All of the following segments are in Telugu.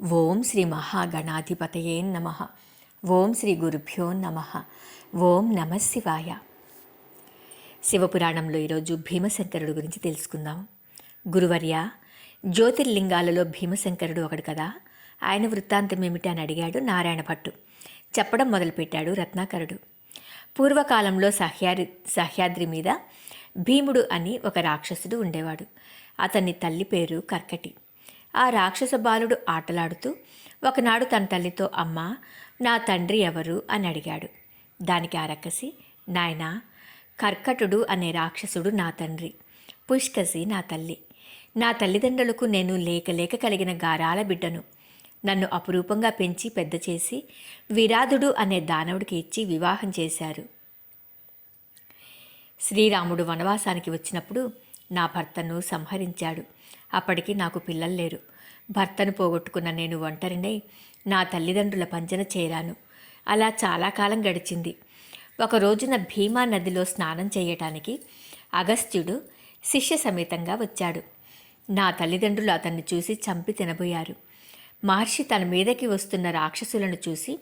ఓం శ్రీ మహాగణాధిపతయే నమ. ఓం శ్రీ గురుభ్యో నమ. ఓం నమ శివాయ. శివపురాణంలో ఈరోజు భీమశంకరుడు గురించి తెలుసుకుందాం. గురువర్య, జ్యోతిర్లింగాలలో భీమశంకరుడు ఒకడు కదా, ఆయన వృత్తాంతం ఏమిటి అని అడిగాడు నారాయణ భట్టు. చెప్పడం మొదలుపెట్టాడు రత్నాకరుడు. పూర్వకాలంలో సహ్యాద్రి మీద భీముడు అని ఒక రాక్షసుడు ఉండేవాడు. అతని తల్లి పేరు కర్కటి. ఆ రాక్షస బాలుడు ఆటలాడుతూ ఒకనాడు తన తల్లితో, అమ్మా, నా తండ్రి ఎవరు అని అడిగాడు. దానికి ఆ రక్కసి, నాయనా, కర్కటుడు అనే రాక్షసుడు నా తండ్రి, పుష్కసి నా తల్లి. నా తల్లిదండ్రులకు నేను లేక కలిగిన గారాల బిడ్డను. నన్ను అపురూపంగా పెంచి పెద్ద చేసి విరాధుడు అనే దానవుడికి ఇచ్చి వివాహం చేశారు. శ్రీరాముడు వనవాసానికి వచ్చినప్పుడు నా భర్తను సంహరించాడు. అప్పటికి నాకు పిల్లలు లేరు. భర్తను పోగొట్టుకున్న నేను ఒంటరినై నా తల్లిదండ్రుల పంజన చేరాను. అలా చాలా కాలం గడిచింది. ఒక రోజున భీమా నదిలో స్నానం చేయటానికి అగస్త్యుడు శిష్య సమేతంగా వచ్చాడు. నా తల్లిదండ్రులు అతన్ని చూసి చంపి తినబోయారు. మహర్షి తన మీదకి వస్తున్న రాక్షసులను చూసి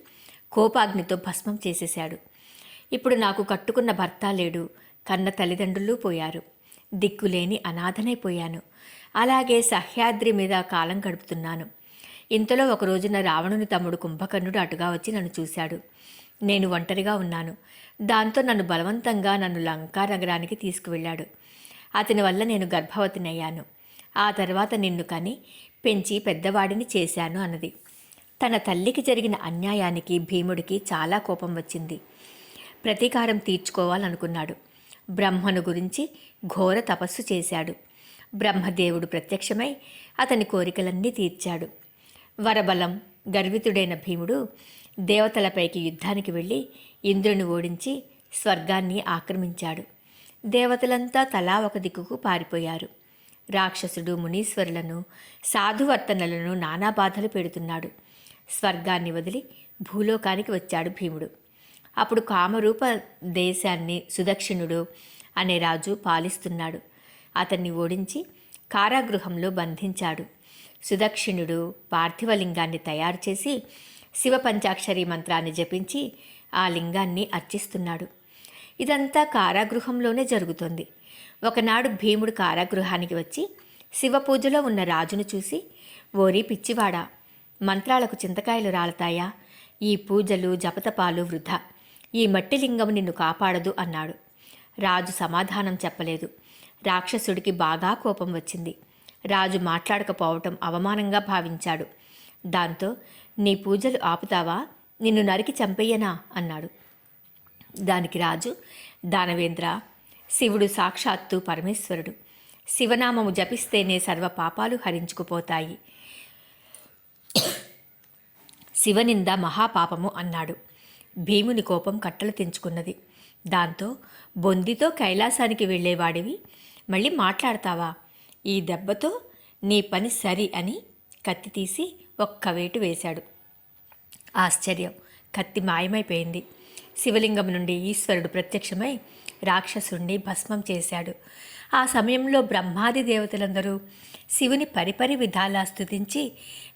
కోపాగ్నితో భస్మం చేసేశాడు. ఇప్పుడు నాకు కట్టుకున్న భర్త లేడు, కన్న తల్లిదండ్రులు పోయారు. దిక్కులేని అనాథనైపోయాను. అలాగే సహ్యాద్రి మీద కాలం గడుపుతున్నాను. ఇంతలో ఒక రోజున రావణుని తమ్ముడు కుంభకర్ణుడు అటుగా వచ్చి నన్ను చూశాడు. నేను ఒంటరిగా ఉన్నాను. దాంతో నన్ను లంకా నగరానికి తీసుకువెళ్ళాడు. అతని వల్ల నేను గర్భవతినయ్యాను. ఆ తర్వాత నిన్ను కని పెంచి పెద్దవాడిని చేశాను అన్నది. తన తల్లికి జరిగిన అన్యాయానికి భీముడికి చాలా కోపం వచ్చింది. ప్రతీకారం తీర్చుకోవాలనుకున్నాడు. బ్రహ్మను గురించి ఘోర తపస్సు చేశాడు. బ్రహ్మదేవుడు ప్రత్యక్షమై అతని కోరికలన్నీ తీర్చాడు. వరబలం గర్వితుడైన భీముడు దేవతలపైకి యుద్ధానికి వెళ్ళి ఇంద్రుని ఓడించి స్వర్గాన్ని ఆక్రమించాడు. దేవతలంతా తలా ఒక దిక్కుకు పారిపోయారు. రాక్షసుడు మునీశ్వరులను, సాధువర్తనలను నానా బాధలు పెడుతున్నాడు. స్వర్గాన్ని వదిలి భూలోకానికి వచ్చాడు భీముడు. అప్పుడు కామరూప దేశాన్ని సుదక్షిణుడు అనే రాజు పాలిస్తున్నాడు. అతన్ని ఓడించి కారాగృహంలో బంధించాడు. సుదక్షిణుడు పార్థివలింగాన్ని తయారు చేసి శివపంచాక్షరి మంత్రాన్ని జపించి ఆ లింగాన్ని అర్చిస్తున్నాడు. ఇదంతా కారాగృహంలోనే జరుగుతోంది. ఒకనాడు భీముడు కారాగృహానికి వచ్చి శివపూజలో ఉన్న రాజును చూసి, ఓరి పిచ్చివాడా, మంత్రాలకు చింతకాయలు రాలతాయా? ఈ పూజలు జపతపాలు వృధా. ఈ మట్టి లింగం నిన్ను కాపాడదు అన్నాడు. రాజు సమాధానం చెప్పలేదు. రాక్షసుడికి బాగా కోపం వచ్చింది. రాజు మాట్లాడకపోవటం అవమానంగా భావించాడు. దాంతో, నీ పూజలు ఆపుతావా, నిన్ను నరికి చంపెయ్యనా అన్నాడు. దానికి రాజు, దానవేంద్ర, శివుడు సాక్షాత్తు పరమేశ్వరుడు. శివనామము జపిస్తేనే సర్వ పాపాలు హరించుకుపోతాయి. శివనింద మహాపాపము అన్నాడు. భీముని కోపం కట్టలు తెంచుకున్నది. దాంతో, బొందితో కైలాసానికి వెళ్ళేవాడివి మళ్ళీ మాట్లాడతావా? ఈ దెబ్బతో నీ పని సరి అని కత్తి తీసి ఒక్క వేటు వేశాడు. ఆశ్చర్యం, కత్తి మాయమైపోయింది. శివలింగం నుండి ఈశ్వరుడు ప్రత్యక్షమై రాక్షసుణ్ణి భస్మం చేశాడు. ఆ సమయంలో బ్రహ్మాది దేవతలందరూ శివుని పరిపరి విధాలా స్తుతించి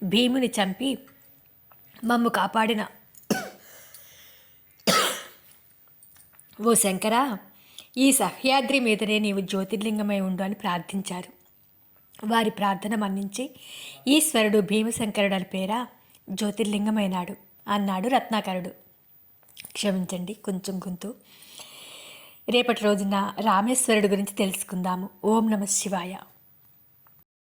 భీముని చంపి మమ్ము కాపాడిన ఓ శంకరా, ఈ సహ్యాద్రి మీదనే నీవు జ్యోతిర్లింగమై ఉండు అని ప్రార్థించారు. వారి ప్రార్థన మన్నించి ఈశ్వరుడు భీమశంకరుడు అని పేర జ్యోతిర్లింగమైనాడు అన్నాడు రత్నాకరుడు. క్షమించండి, కొంచెం గొంతు. రేపటి రోజున రామేశ్వరుడు గురించి తెలుసుకుందాము. ఓం నమ శివాయ.